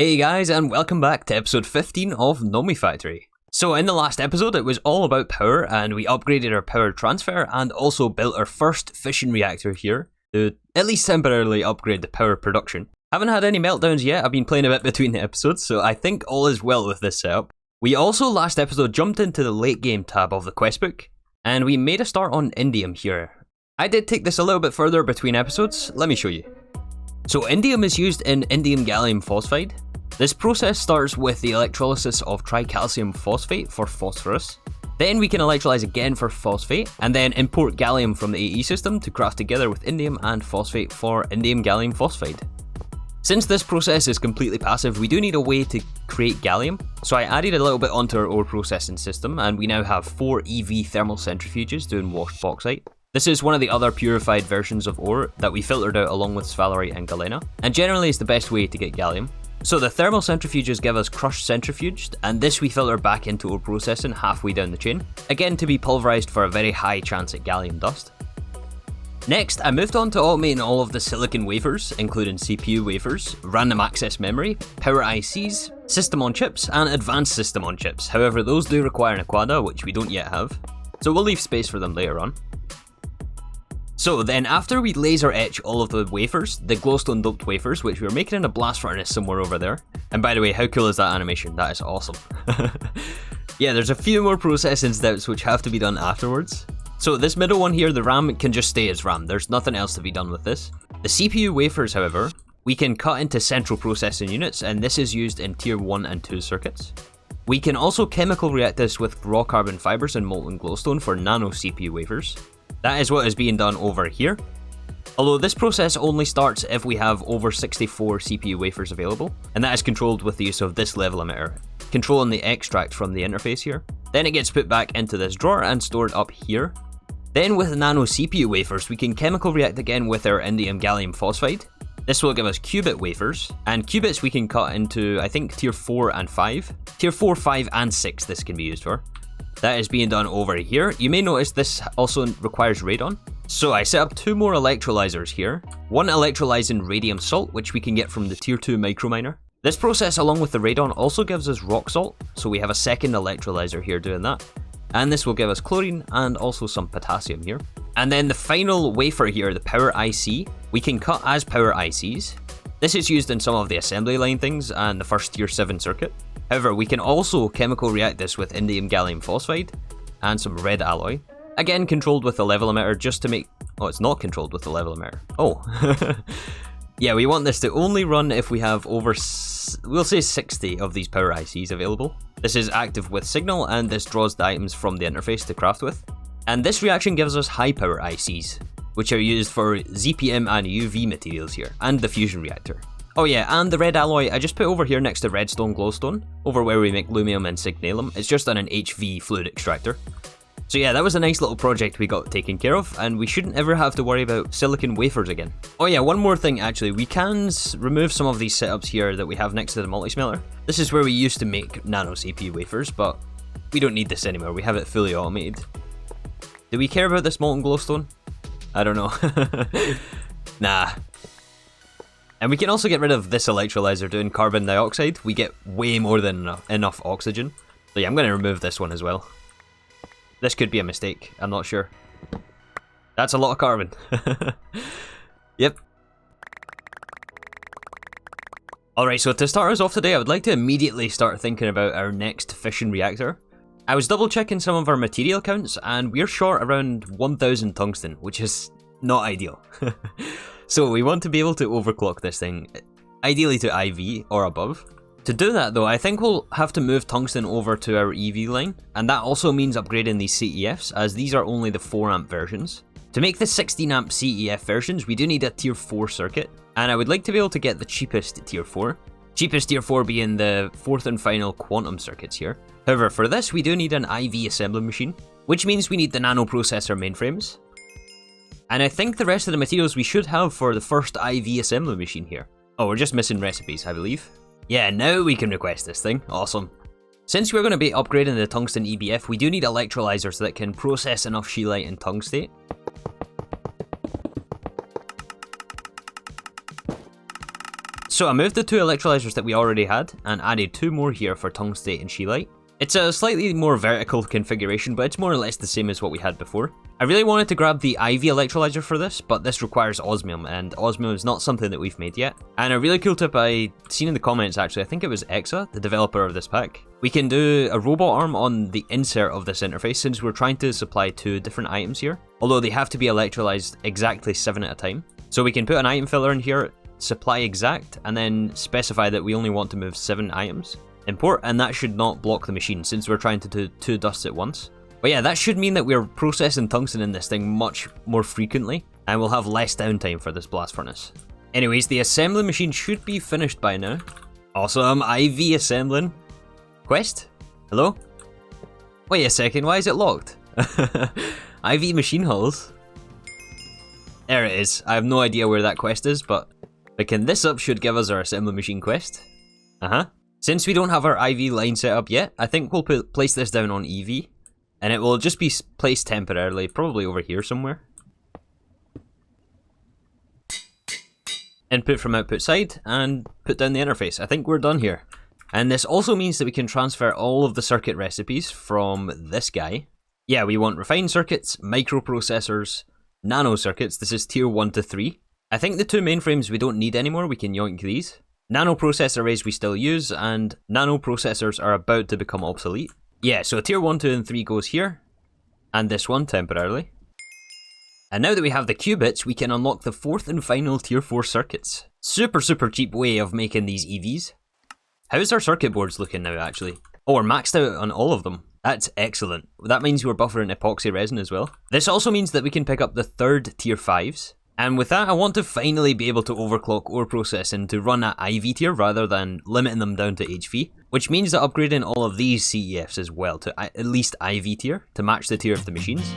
Hey guys, and welcome back to episode 15 of Nomifactory. So in the last episode it was all about power, and we upgraded our power transfer and also built our first fission reactor here to at least temporarily upgrade the power production. Haven't had any meltdowns yet, I've been playing a bit between the episodes, so I think all is well with this setup. We also last episode jumped into the late game tab of the questbook, and we made a start on indium here. I did take this a little bit further between episodes, let me show you. So indium is used in Indium Gallium Phosphide. This process starts with the electrolysis of tricalcium phosphate for phosphorus. Then we can electrolyze again for phosphate, and then import gallium from the AE system to craft together with indium and phosphate for Indium Gallium Phosphide. Since this process is completely passive, we do need a way to create gallium, so I added a little bit onto our ore processing system, and we now have 4 EV thermal centrifuges doing washed bauxite. This is one of the other purified versions of ore that we filtered out along with sphalerite and galena, and generally is the best way to get gallium. So the thermal centrifuges give us crushed centrifuged, and this we filter back into ore processing halfway down the chain, again to be pulverized for a very high chance at gallium dust. Next, I moved on to automating all of the silicon wafers, including CPU wafers, random access memory, power ICs, system on chips, and advanced system on chips. However, those do require an Aquada, which we don't yet have, so we'll leave space for them later on. So then after we laser etch all of the wafers, the glowstone doped wafers, which we were making in a blast furnace somewhere over there. And by the way, how cool is that animation? That is awesome. Yeah, there's a few more processing steps which have to be done afterwards. So this middle one here, the RAM, can just stay as RAM. There's nothing else to be done with this. The CPU wafers, however, we can cut into central processing units, and this is used in tier 1 and 2 circuits. We can also chemical react this with raw carbon fibers and molten glowstone for nano CPU wafers. That is what is being done over here. Although this process only starts if we have over 64 CPU wafers available, and that is controlled with the use of this level emitter, controlling the extract from the interface here. Then it gets put back into this drawer and stored up here. Then with nano CPU wafers, we can chemical react again with our Indium Gallium Phosphide. This will give us qubit wafers, and qubits we can cut into, I think, tier 4 and 5. Tier 4, 5, and 6 this can be used for. That is being done over here. You may notice this also requires radon. So I set up 2 more electrolyzers here. One electrolyzing radium salt, which we can get from the tier 2 microminer. This process along with the radon also gives us rock salt, so we have a second electrolyzer here doing that. And this will give us chlorine and also some potassium here. And then the final wafer here, the power IC, we can cut as power ICs. This is used in some of the assembly line things and the first tier 7 circuit. However, we can also chemical react this with Indium Gallium Phosphide and some red alloy. Again, controlled with a level emitter just to make... Oh, it's not controlled with the level emitter. Oh. Yeah, we want this to only run if we have over, we'll say 60 of these power ICs available. This is active with signal, and this draws the items from the interface to craft with. And this reaction gives us high power ICs, which are used for ZPM and UV materials here, and the fusion reactor. Oh yeah, and the red alloy I just put over here next to redstone glowstone, over where we make lumium and signalum. It's just on an HV fluid extractor. So yeah, that was a nice little project we got taken care of, and we shouldn't ever have to worry about silicon wafers again. Oh yeah, one more thing actually, we can remove some of these setups here that we have next to the multi-smelter. This is where we used to make nano CPU wafers, but we don't need this anymore, we have it fully automated. Do we care about this molten glowstone? I don't know. Nah. And we can also get rid of this electrolyzer doing carbon dioxide. We get way more than enough oxygen. So yeah, I'm going to remove this one as well. This could be a mistake, I'm not sure. That's a lot of carbon. Yep. Alright, so to start us off today, I would like to immediately start thinking about our next fission reactor. I was double checking some of our material counts, and we're short around 1000 tungsten, which is not ideal. So we want to be able to overclock this thing, ideally to IV or above. To do that though, I think we'll have to move tungsten over to our EV line, and that also means upgrading these CEFs, as these are only the 4 amp versions. To make the 16 amp CEF versions, we do need a tier 4 circuit, and I would like to be able to get the cheapest tier 4. Cheapest tier 4 being the 4th and final quantum circuits here. However, for this we do need an IV assembly machine, which means we need the nano processor mainframes. And I think the rest of the materials we should have for the first IV assembly machine here. Oh, we're just missing recipes, I believe. Yeah, now we can request this thing. Awesome. Since we're going to be upgrading the tungsten EBF, we do need electrolyzers that can process enough scheelite in tungstate. So I moved the 2 electrolyzers that we already had and added 2 more here for tungstate and scheelite. It's a slightly more vertical configuration, but it's more or less the same as what we had before. I really wanted to grab the IV electrolyzer for this, but this requires osmium, and osmium is not something that we've made yet. And a really cool tip I seen in the comments actually, I think it was Exa, the developer of this pack. We can do a robot arm on the insert of this interface since we're trying to supply 2 different items here, although they have to be electrolyzed exactly 7 at a time. So we can put an item filler in here, supply exact, and then specify that we only want to move 7 items. Import, and that should not block the machine since we're trying to do 2 dusts at once. But yeah, that should mean that we're processing tungsten in this thing much more frequently, and we'll have less downtime for this blast furnace. Anyways, the assembly machine should be finished by now. Awesome, IV assembling. Quest? Hello? Wait a second, why is it locked? IV machine hulls. There it is. I have no idea where that quest is, but picking this up should give us our assembly machine quest. Since we don't have our IV line set up yet, I think we'll place this down on EV, and it will just be placed temporarily, probably over here somewhere. Input from output side, and put down the interface. I think we're done here. And this also means that we can transfer all of the circuit recipes from this guy. Yeah, we want refined circuits, microprocessors, nano circuits. This is tier 1 to 3. I think the 2 mainframes we don't need anymore, we can yoink these. Nano processor arrays we still use, and nano processors are about to become obsolete. Yeah, so tier 1, 2, and 3 goes here, and this one temporarily. And now that we have the qubits, we can unlock the 4th and final tier 4 circuits. Super cheap way of making these EVs. How's our circuit boards looking now actually? Oh, we're maxed out on all of them. That's excellent. That means we're buffering epoxy resin as well. This also means that we can pick up the 3rd tier 5s. And with that, I want to finally be able to overclock ore processing to run at IV tier rather than limiting them down to HV, which means that upgrading all of these CEFs as well to at least IV tier to match the tier of the machines.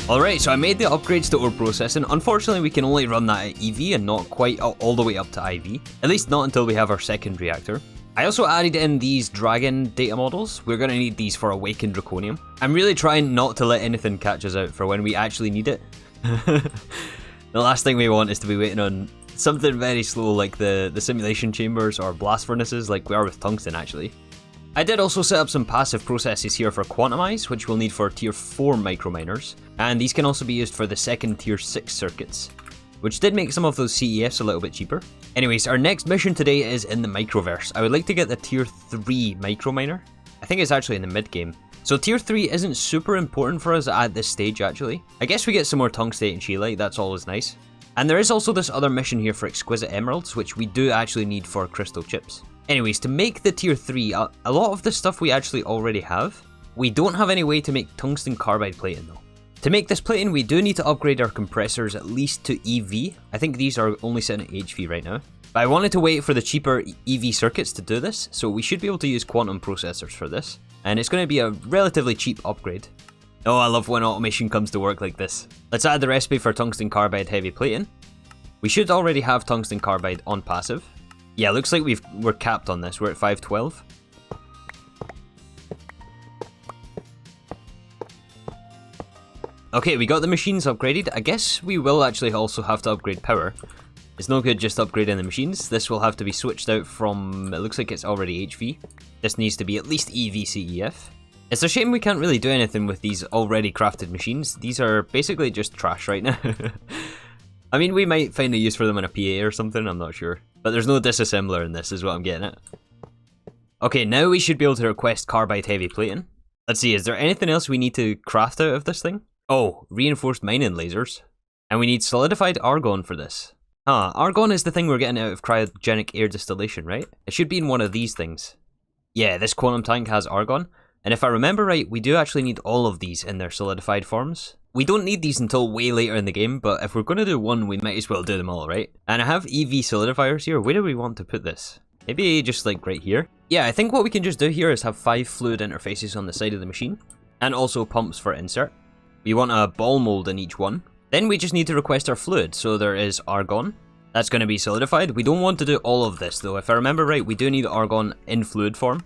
Alright, so I made the upgrades to ore processing. Unfortunately, we can only run that at EV and not quite all the way up to IV. At least not until we have our 2nd reactor. I also added in these dragon data models. We're going to need these for Awakened Draconium. I'm really trying not to let anything catch us out for when we actually need it. The last thing we want is to be waiting on something very slow like the simulation chambers or blast furnaces like we are with tungsten actually. I did also set up some passive processes here for Quantumize, which we'll need for tier 4 microminers, and these can also be used for the 2nd tier 6 circuits, which did make some of those CEFs a little bit cheaper. Anyways, our next mission today is in the Microverse. I would like to get the tier 3 microminer. I think it's actually in the mid game. So tier 3 isn't super important for us at this stage actually. I guess we get some more tungstate and scheelite, that's always nice. And there is also this other mission here for exquisite emeralds, which we do actually need for crystal chips. Anyways, to make the tier 3, a lot of the stuff we actually already have. We don't have any way to make tungsten carbide plating though. To make this plating, we do need to upgrade our compressors at least to EV. I think these are only sitting at HV right now. But I wanted to wait for the cheaper EV circuits to do this, so we should be able to use quantum processors for this. And it's going to be a relatively cheap upgrade. Oh, I love when automation comes to work like this. Let's add the recipe for tungsten carbide heavy plating. We should already have tungsten carbide on passive. Yeah, looks like we're capped on this. We're at 512. Okay, we got the machines upgraded. I guess we will actually also have to upgrade power. It's no good just upgrading the machines. This will have to be switched out from, it looks like it's already HV. This needs to be at least EV CEF. It's a shame we can't really do anything with these already crafted machines. These are basically just trash right now. I mean, we might find a use for them in a PA or something, I'm not sure. But there's no disassembler in this, is what I'm getting at. Okay, now we should be able to request carbide heavy plating. Let's see, is there anything else we need to craft out of this thing? Oh, reinforced mining lasers. And we need solidified argon for this. Argon is the thing we're getting out of cryogenic air distillation, right? It should be in one of these things. Yeah, this quantum tank has argon. And if I remember right, we do actually need all of these in their solidified forms. We don't need these until way later in the game, but if we're going to do one, we might as well do them all, right? And I have EV solidifiers here. Where do we want to put this? Maybe just like right here? Yeah, I think what we can just do here is have 5 fluid interfaces on the side of the machine. And also pumps for insert. We want a ball mold in each one. Then we just need to request our fluid, so there is argon. That's going to be solidified. We don't want to do all of this though. If I remember right, we do need argon in fluid form.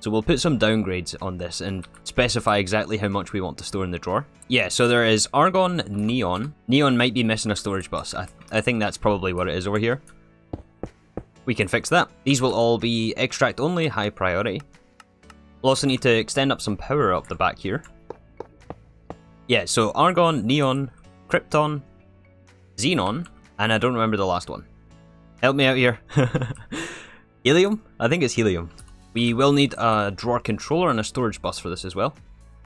So we'll put some downgrades on this and specify exactly how much we want to store in the drawer. Yeah, so there is argon, neon. Neon might be missing a storage bus. I think that's probably what it is over here. We can fix that. These will all be extract only, high priority. We'll also need to extend up some power up the back here. Yeah, so argon, neon, krypton, xenon, and I don't remember the last one. Help me out here. Helium? I think it's helium. We will need a drawer controller and a storage bus for this as well.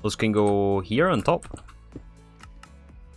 Those can go here on top.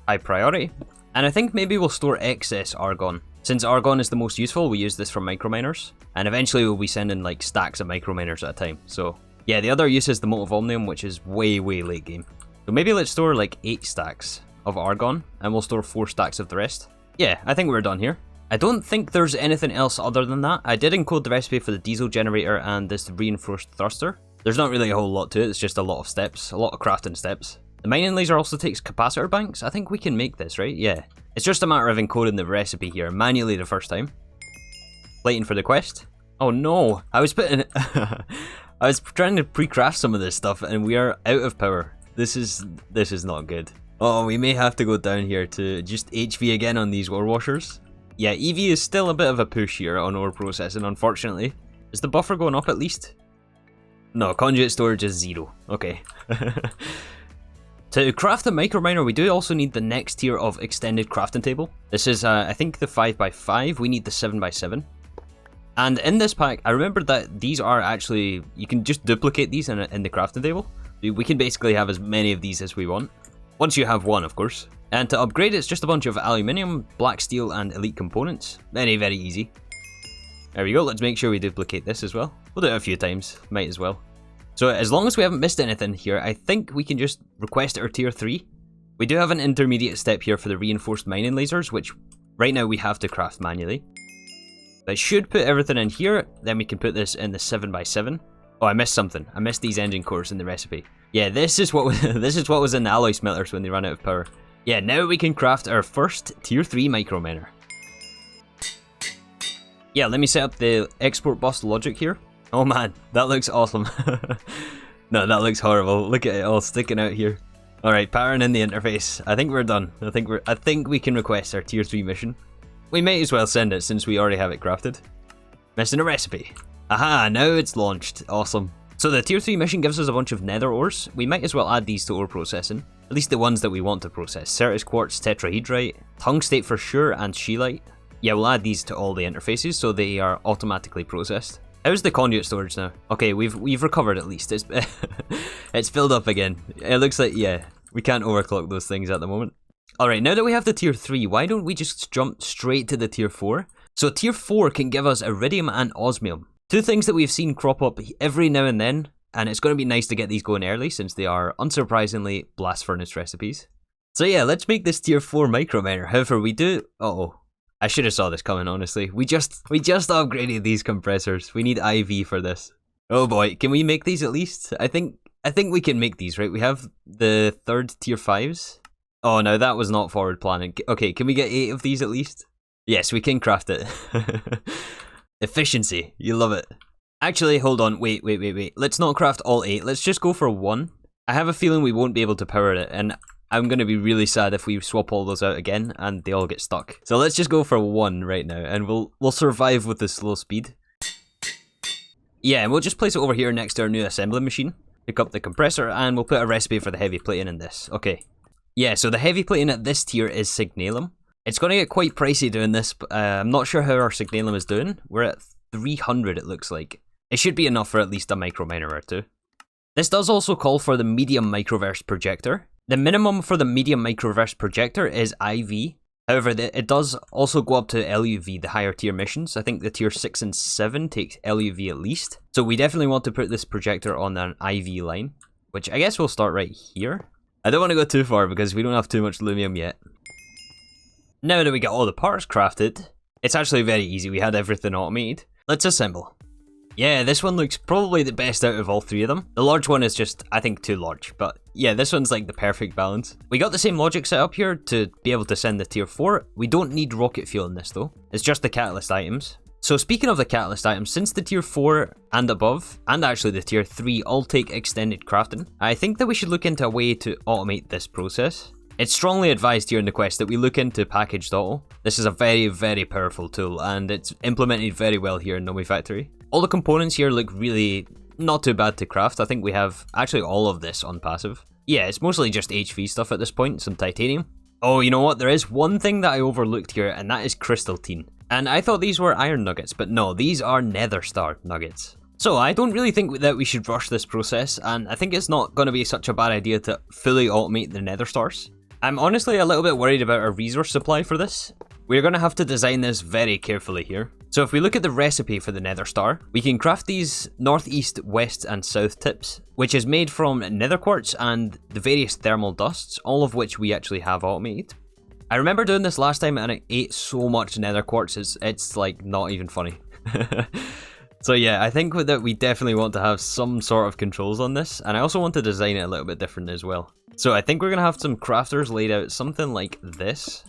High priority. And I think maybe we'll store excess argon. Since argon is the most useful, we use this for microminers. And eventually we'll be sending like stacks of microminers at a time. So yeah, the other use is the molybdenum, which is way late game. So maybe let's store like 8 stacks of argon, and we'll store 4 stacks of the rest. Yeah, I think we're done here. I don't think there's anything else other than that. I did encode the recipe for the diesel generator and this reinforced thruster. There's not really a whole lot to it, it's just a lot of steps, a lot of crafting steps. The mining laser also takes capacitor banks. I think we can make this, right? Yeah. It's just a matter of encoding the recipe here manually the first time. Plating for the quest. Oh no, I was putting I was trying to pre-craft some of this stuff and we are out of power. This is not good. Oh, we may have to go down here to just HV again on these ore washers. Yeah, EV is still a bit of a push here on ore processing, unfortunately. Is the buffer going up at least? No, conduit storage is 0. Okay. To craft the microminer, we do also need the next tier of extended crafting table. This is, I think, the 5x5. We need the 7x7. And in this pack, I remembered that these are actually, you can just duplicate these in the crafting table. We can basically have as many of these as we want. Once you have one, of course. And to upgrade, it's just a bunch of aluminium, black steel, and elite components. Very easy. There we go. Let's make sure we duplicate this as well. We'll do it a few times. Might as well. So as long as we haven't missed anything here, I think we can just request our tier 3. We do have an intermediate step here for the reinforced mining lasers, which right now we have to craft manually. But I should put everything in here, then we can put this in the 7x7. Oh, I missed something. I missed these engine cores in the recipe. Yeah, this is what was in the alloy smelters when they ran out of power. Yeah, now we can craft our first tier 3 microminer. Yeah, let me set up the export bus logic here. Oh man, that looks awesome. No, that looks horrible. Look at it all sticking out here. Alright, powering in the interface. I think we're done. I think we can request our tier 3 mission. We may as well send it since we already have it crafted. Missing a recipe. Aha, now it's launched. Awesome. So the tier 3 mission gives us a bunch of nether ores. We might as well add these to ore processing. At least the ones that we want to process. Certus quartz, tetrahedrite, tungstate for sure, and scheelite. Yeah, we'll add these to all the interfaces so they are automatically processed. How's the conduit storage now? Okay, we've recovered at least. It's it's filled up again. It looks like, yeah, we can't overclock those things at the moment. Alright, now that we have the tier 3, why don't we just jump straight to the tier 4? So tier 4 can give us iridium and osmium. 2 things that we've seen crop up every now and then, and it's going to be nice to get these going early since they are, unsurprisingly, blast furnace recipes. So yeah, let's make this tier 4 microminer. However, we do... Uh-oh. I should have saw this coming, honestly. We just upgraded these compressors. We need IV for this. Oh boy, can we make these at least? I think we can make these, right? We have the 3rd tier 5s. Oh no, that was not forward planning. Okay, can we get 8 of these at least? Yes, we can craft it. Efficiency, you love it. Actually, hold on, wait. Let's not craft all 8. Let's just go for 1. I have a feeling we won't be able to power it, and I'm going to be really sad if we swap all those out again and they all get stuck. So let's just go for 1 right now and we'll survive with the slow speed. Yeah, and we'll just place it over here next to our new assembly machine. Pick up the compressor and we'll put a recipe for the heavy plating in this. Okay. Yeah, so the heavy plating at this tier is signalum. It's going to get quite pricey doing this, but I'm not sure how our Signalum is doing. We're at 300 it looks like. It should be enough for at least a micro miner or two. This does also call for the medium Microverse projector. The minimum for the medium Microverse projector is IV. However, it does also go up to LUV, the higher tier missions. I think the tier 6 and 7 takes LUV at least. So we definitely want to put this projector on an IV line, which I guess we'll start right here. I don't want to go too far because we don't have too much Lumium yet. Now that we got all the parts crafted, it's actually very easy. We had everything automated. Let's assemble. Yeah, this one looks probably the best out of all three of them. The large one is just, I think, too large, but yeah, this one's like the perfect balance. We got the same logic set up here to be able to send the tier 4. We don't need rocket fuel in this though. It's just the catalyst items. So speaking of the catalyst items, since the tier 4 and above, and actually the tier 3 all take extended crafting, I think that we should look into a way to automate this process. It's strongly advised here in the quest that we look into PackagedAuto. This is a very, very powerful tool, and it's implemented very well here in Nomifactory. All the components here look really not too bad to craft. I think we have actually all of this on passive. Yeah, it's mostly just HV stuff at this point, some titanium. Oh, you know what? There is one thing that I overlooked here, and that is crystalline. And I thought these were iron nuggets, but no, these are Nether Star nuggets. So I don't really think that we should rush this process, and I think it's not going to be such a bad idea to fully automate the Nether Stars. I'm honestly a little bit worried about our resource supply for this. We're going to have to design this very carefully here. So if we look at the recipe for the Nether Star, we can craft these northeast, west and south tips, which is made from nether quartz and the various thermal dusts, all of which we actually have automated. I remember doing this last time and I ate so much nether quartz, it's like not even funny. So yeah, I think that we definitely want to have some sort of controls on this, and I also want to design it a little bit different as well. So I think we're going to have some crafters laid out something like this.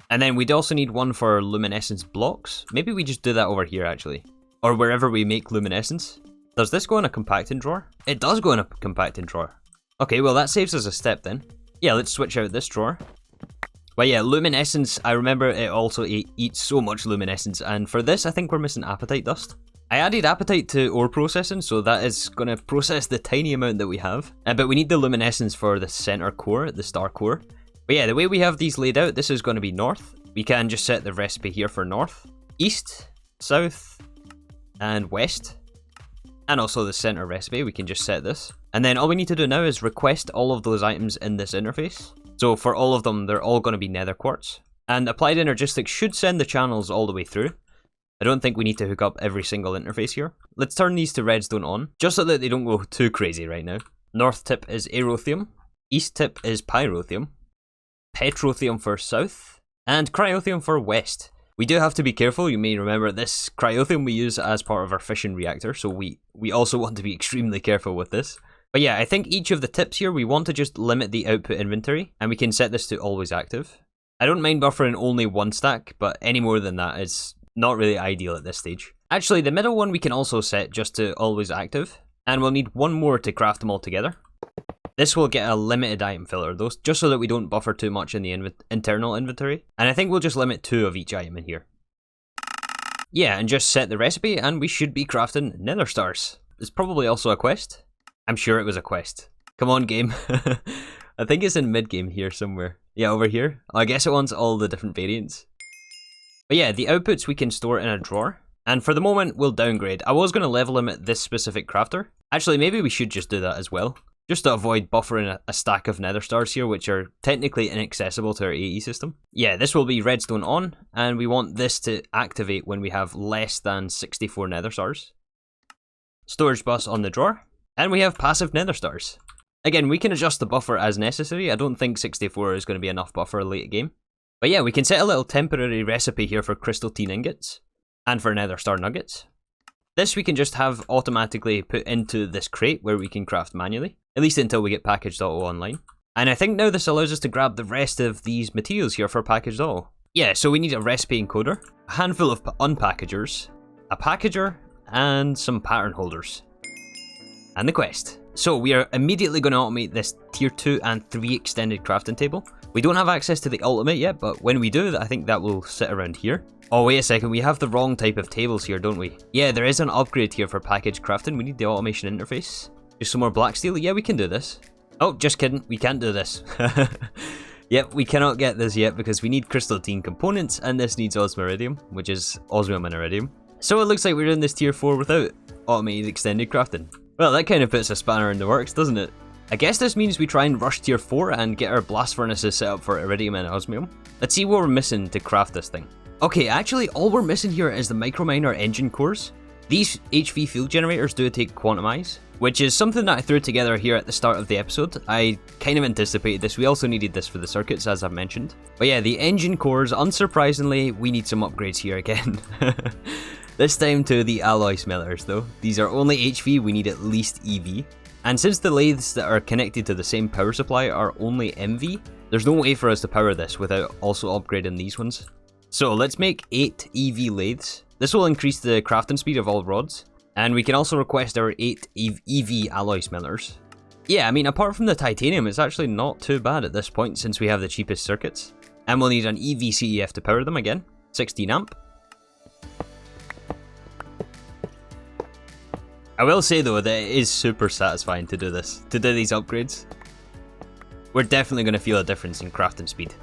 And then we'd also need one for luminescence blocks. Maybe we just do that over here actually. Or wherever we make luminescence. Does this go in a compacting drawer? It does go in a compacting drawer. Okay, well that saves us a step then. Yeah, let's switch out this drawer. But yeah, luminescence, I remember it also eats so much luminescence, and for this I think we're missing apatite dust. I added apatite to ore processing, so that is going to process the tiny amount that we have. But we need the luminescence for the center core, the star core. But yeah, the way we have these laid out, this is going to be north. We can just set the recipe here for north, east, south, and west. And also the center recipe, we can just set this. And then all we need to do now is request all of those items in this interface. So for all of them, they're all going to be nether quartz. And applied energistics should send the channels all the way through. I don't think we need to hook up every single interface here. Let's turn these to redstone on, just so that they don't go too crazy right now. North tip is aerothium, east tip is pyrothium, petrothium for south, and cryothium for west. We do have to be careful. You may remember this cryothium we use as part of our fission reactor, so we also want to be extremely careful with this. But yeah, I think each of the tips here, we want to just limit the output inventory, and we can set this to always active. I don't mind buffering only one stack, but any more than that is not really ideal at this stage. Actually, the middle one we can also set just to always active, and we'll need one more to craft them all together. This will get a limited item filter, though, just so that we don't buffer too much in the internal inventory. And I think we'll just limit 2 of each item in here. Yeah, and just set the recipe, and we should be crafting Nether Stars. It's probably also a quest. I'm sure it was a quest. Come on, game. I think it's in mid-game here somewhere. Yeah, over here. I guess it wants all the different variants. But yeah, the outputs we can store in a drawer. And for the moment, we'll downgrade. I was going to level limit this specific crafter. Actually, maybe we should just do that as well. Just to avoid buffering a stack of nether stars here, which are technically inaccessible to our AE system. Yeah, this will be redstone on, and we want this to activate when we have less than 64 nether stars. Storage bus on the drawer, and we have passive nether stars. Again, we can adjust the buffer as necessary. I don't think 64 is going to be enough buffer late game. But yeah, we can set a little temporary recipe here for crystalline ingots, and for nether star nuggets. This we can just have automatically put into this crate where we can craft manually, at least until we get PackagedAuto online. And I think now this allows us to grab the rest of these materials here for PackagedAuto. Yeah, so we need a recipe encoder, a handful of unpackagers, a packager, and some pattern holders. And the quest. So we are immediately going to automate this tier 2 and 3 extended crafting table. We don't have access to the ultimate yet, but when we do, I think that will sit around here. Oh, wait a second, we have the wrong type of tables here, don't we? Yeah, there is an upgrade here for package crafting. We need the automation interface. Just some more black steel. Yeah, we can do this. Oh, just kidding. We can't do this. Yep, we cannot get this yet because we need crystalline components, and this needs osmiridium, which is osmium and iridium. So it looks like we're doing this tier 4 without automated extended crafting. Well, that kind of puts a spanner in the works, doesn't it? I guess this means we try and rush tier 4 and get our blast furnaces set up for iridium and osmium. Let's see what we're missing to craft this thing. Okay, actually all we're missing here is the microminer engine cores. These HV field generators do take quantumize, which is something that I threw together here at the start of the episode. I kind of anticipated this. We also needed this for the circuits, as I've mentioned. But yeah, the engine cores, unsurprisingly, we need some upgrades here again. This time to the alloy smelters though. These are only HV, we need at least EV. And since the lathes that are connected to the same power supply are only MV, there's no way for us to power this without also upgrading these ones. So let's make 8 EV lathes. This will increase the crafting speed of all rods. And we can also request our 8 EV alloy smelters. Yeah, I mean, apart from the titanium, it's actually not too bad at this point since we have the cheapest circuits. And we'll need an EV CEF to power them again, 16 amp. I will say though that it is super satisfying to do this, to do these upgrades. We're definitely going to feel a difference in crafting speed.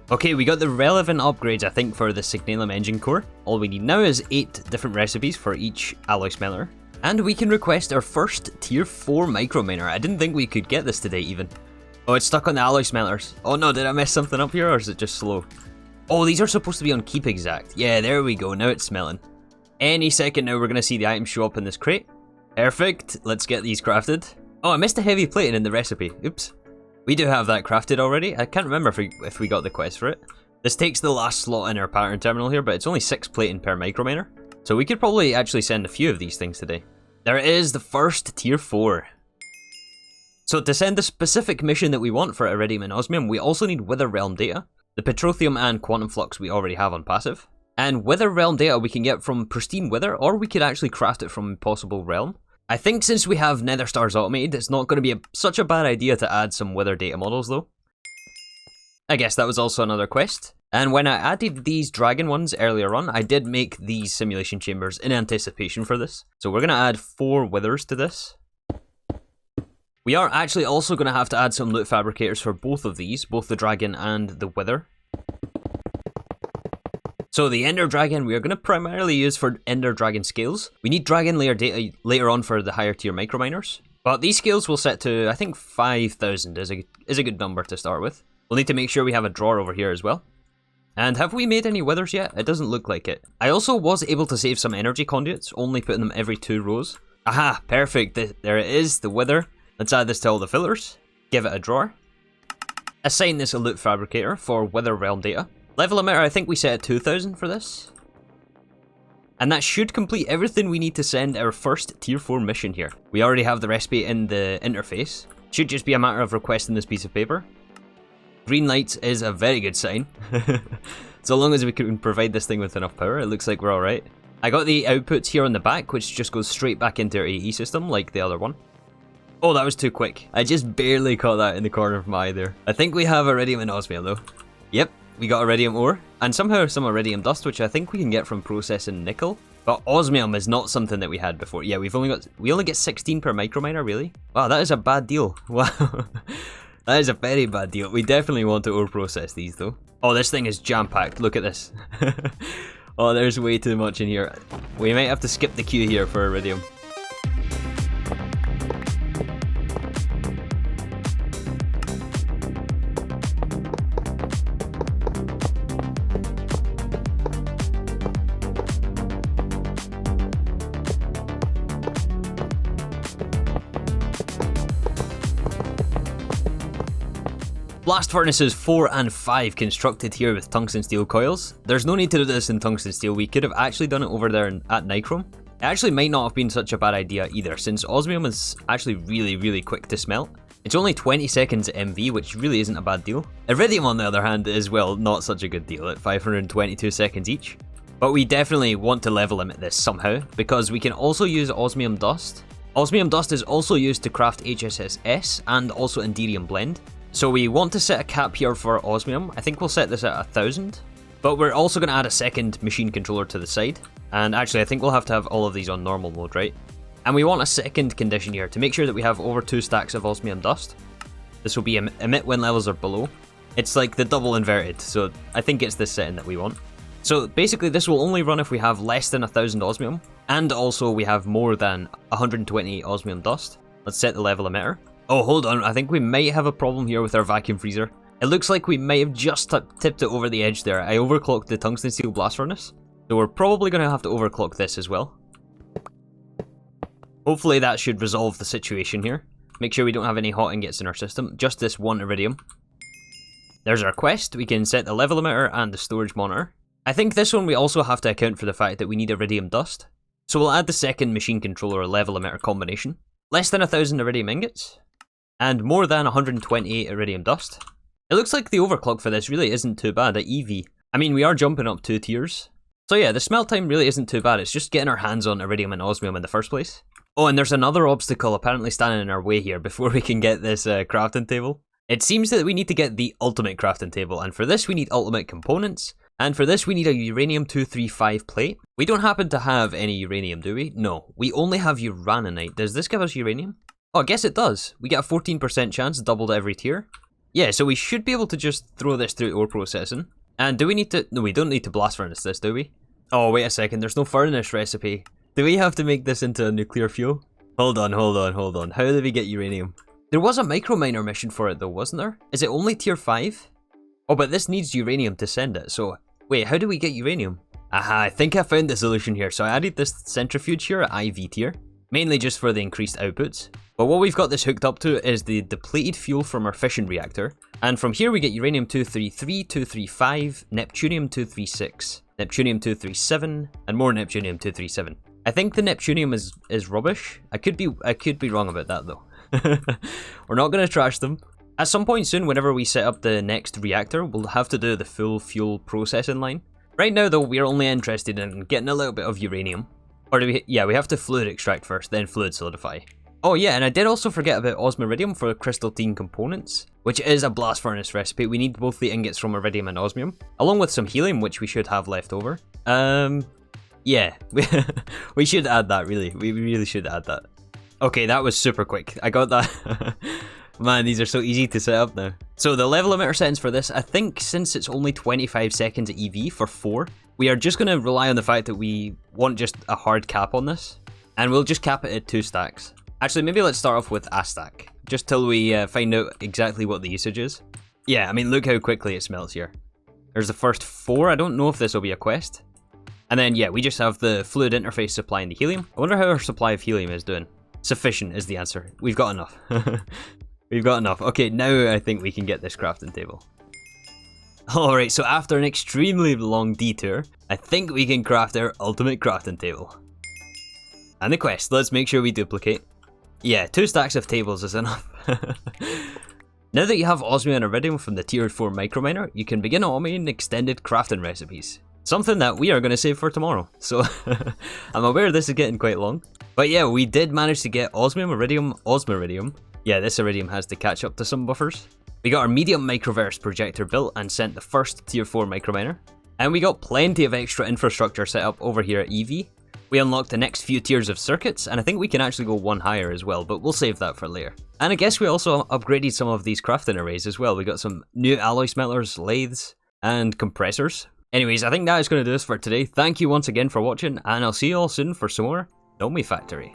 Okay, we got the relevant upgrades I think for the Signalum engine core. All we need now is 8 different recipes for each alloy smelter. And we can request our first tier 4 microminer. I didn't think we could get this today even. Oh, it's stuck on the alloy smelters. Oh no, did I mess something up here or is it just slow? Oh, these are supposed to be on keep exact. Yeah, there we go, now it's smelling. Any second now we're going to see the items show up in this crate. Perfect, let's get these crafted. Oh, I missed the heavy plating in the recipe, oops. We do have that crafted already. I can't remember if we got the quest for it. This takes the last slot in our pattern terminal here, but it's only 6 plating per microminer. So we could probably actually send a few of these things today. There is the first tier 4. So to send the specific mission that we want for Iridium and Osmium, we also need Wither Realm data. The Petroleum and Quantum Flux we already have on passive. And Wither Realm data we can get from Pristine Wither, or we could actually craft it from Impossible Realm. I think since we have Nether Stars automated, it's not going to be such a bad idea to add some Wither data models though. I guess that was also another quest. And when I added these dragon ones earlier on, I did make these simulation chambers in anticipation for this. So we're going to add 4 withers to this. We are actually also going to have to add some loot fabricators for both of these, both the dragon and the wither. So the Ender Dragon we are going to primarily use for Ender Dragon scales. We need Dragon Layer data later on for the higher tier microminers. But these scales will set to, I think 5,000 is a good number to start with. We'll need to make sure we have a drawer over here as well. And have we made any withers yet? It doesn't look like it. I also was able to save some energy conduits, only putting them every 2 rows. Aha, perfect, there it is, the wither. Let's add this to all the fillers, give it a drawer. Assign this a loot fabricator for Wither Realm data. Level emitter, I think we set at 2,000 for this. And that should complete everything we need to send our first tier 4 mission here. We already have the recipe in the interface. Should just be a matter of requesting this piece of paper. Green lights is a very good sign. So long as we can provide this thing with enough power, it looks like we're alright. I got the outputs here on the back, which just goes straight back into our AE system, like the other one. Oh, that was too quick. I just barely caught that in the corner of my eye there. I think we have Iridium and Osmium though. Yep, we got Iridium ore, and somehow some Iridium dust, which I think we can get from processing nickel. But Osmium is not something that we had before. Yeah, we only get 16 per microminer, really? Wow, that is a bad deal. Wow. That is a very bad deal. We definitely want to ore process these though. Oh, this thing is jam-packed. Look at this. Oh, there's way too much in here. We might have to skip the queue here for Iridium. Blast furnaces 4 and 5 constructed here with tungsten steel coils. There's no need to do this in tungsten steel, we could have actually done it over there at nichrome. It actually might not have been such a bad idea either, since osmium is actually really quick to smelt. It's only 20 seconds MV, which really isn't a bad deal. Iridium on the other hand is, well, not such a good deal at 522 seconds each. But we definitely want to level limit this somehow, because we can also use osmium dust. Osmium dust is also used to craft HSS and also Indium blend. So we want to set a cap here for osmium. I think we'll set this at 1,000. But we're also going to add a second machine controller to the side. And actually I think we'll have to have all of these on normal mode, right? And we want a second condition here to make sure that we have over 2 stacks of osmium dust. This will be emit when levels are below. It's like the double inverted, so I think it's this setting that we want. So basically this will only run if we have less than 1000 osmium, and also we have more than 128 osmium dust. Let's set the level emitter. Oh, hold on, I think we might have a problem here with our vacuum freezer. It looks like we might have just tipped it over the edge there. I overclocked the tungsten steel blast furnace, so we're probably going to have to overclock this as well. Hopefully that should resolve the situation here. Make sure we don't have any hot ingots in our system, just this one iridium. There's our quest. We can set the level emitter and the storage monitor. I think this one we also have to account for the fact that we need iridium dust. So we'll add the second machine controller level emitter combination. Less than 1000 iridium ingots, and more than 128 iridium dust. It looks like the overclock for this really isn't too bad at EV. I mean, we are jumping up 2 tiers. So yeah, the smelt time really isn't too bad. It's just getting our hands on iridium and osmium in the first place. Oh, and there's another obstacle apparently standing in our way here before we can get this crafting table. It seems that we need to get the ultimate crafting table, and for this we need ultimate components, and for this we need a uranium 235 plate. We don't happen to have any uranium, do we? No, we only have uraninite. Does this give us uranium? Oh, I guess it does. We get a 14% chance, doubled every tier. Yeah, so we should be able to just throw this through ore processing. And do we need to... No, we don't need to blast furnace this, do we? Oh, wait a second, there's no furnace recipe. Do we have to make this into a nuclear fuel? Hold on. How do we get uranium? There was a microminer mission for it though, wasn't there? Is it only tier 5? Oh, but this needs uranium to send it, so... Wait, how do we get uranium? Aha, I think I found the solution here. So I added this centrifuge here at IV tier, mainly just for the increased outputs. But what we've got this hooked up to is the depleted fuel from our fission reactor. And from here we get uranium 233, 235, neptunium 236, neptunium 237, and more neptunium 237. I think the neptunium is rubbish. I could be wrong about that though. We're not going to trash them. At some point soon, whenever we set up the next reactor, we'll have to do the full fuel processing line. Right now though, we're only interested in getting a little bit of uranium. Or do we... Yeah, we have to fluid extract first, then fluid solidify. Oh yeah, and I did also forget about osmiridium for crystalline components, which is a blast furnace recipe. We need both the ingots from iridium and osmium, along with some helium, which we should have left over. Yeah, we should add that, really. We really should add that. Okay, that was super quick. I got that. Man, these are so easy to set up now. So the level emitter settings for this, I think since it's only 25 seconds EV for 4, we are just going to rely on the fact that we want just a hard cap on this. And we'll just cap it at 2 stacks. Actually, maybe let's start off with a stack, just till we find out exactly what the usage is. Yeah, I mean, look how quickly it smelts here. There's the first 4, I don't know if this will be a quest. And then, yeah, we just have the fluid interface supplying the helium. I wonder how our supply of helium is doing. Sufficient is the answer. We've got enough. We've got enough. Okay, now I think we can get this crafting table. Alright, so after an extremely long detour, I think we can craft our ultimate crafting table. And the quest, let's make sure we duplicate. Yeah, 2 stacks of tables is enough. Now that you have osmium and iridium from the tier 4 microminer, you can begin automating extended crafting recipes. Something that we are going to save for tomorrow, so I'm aware this is getting quite long. But yeah, we did manage to get osmium, iridium, osmiridium. Yeah, this iridium has to catch up to some buffers. We got our medium microverse projector built and sent the first tier 4 microminer. And we got plenty of extra infrastructure set up over here at EV. We unlocked the next few tiers of circuits, and I think we can actually go 1 higher as well, but we'll save that for later. And I guess we also upgraded some of these crafting arrays as well. We got some new alloy smelters, lathes, and compressors. Anyways, I think that is going to do this for today. Thank you once again for watching, and I'll see you all soon for some more Nomifactory.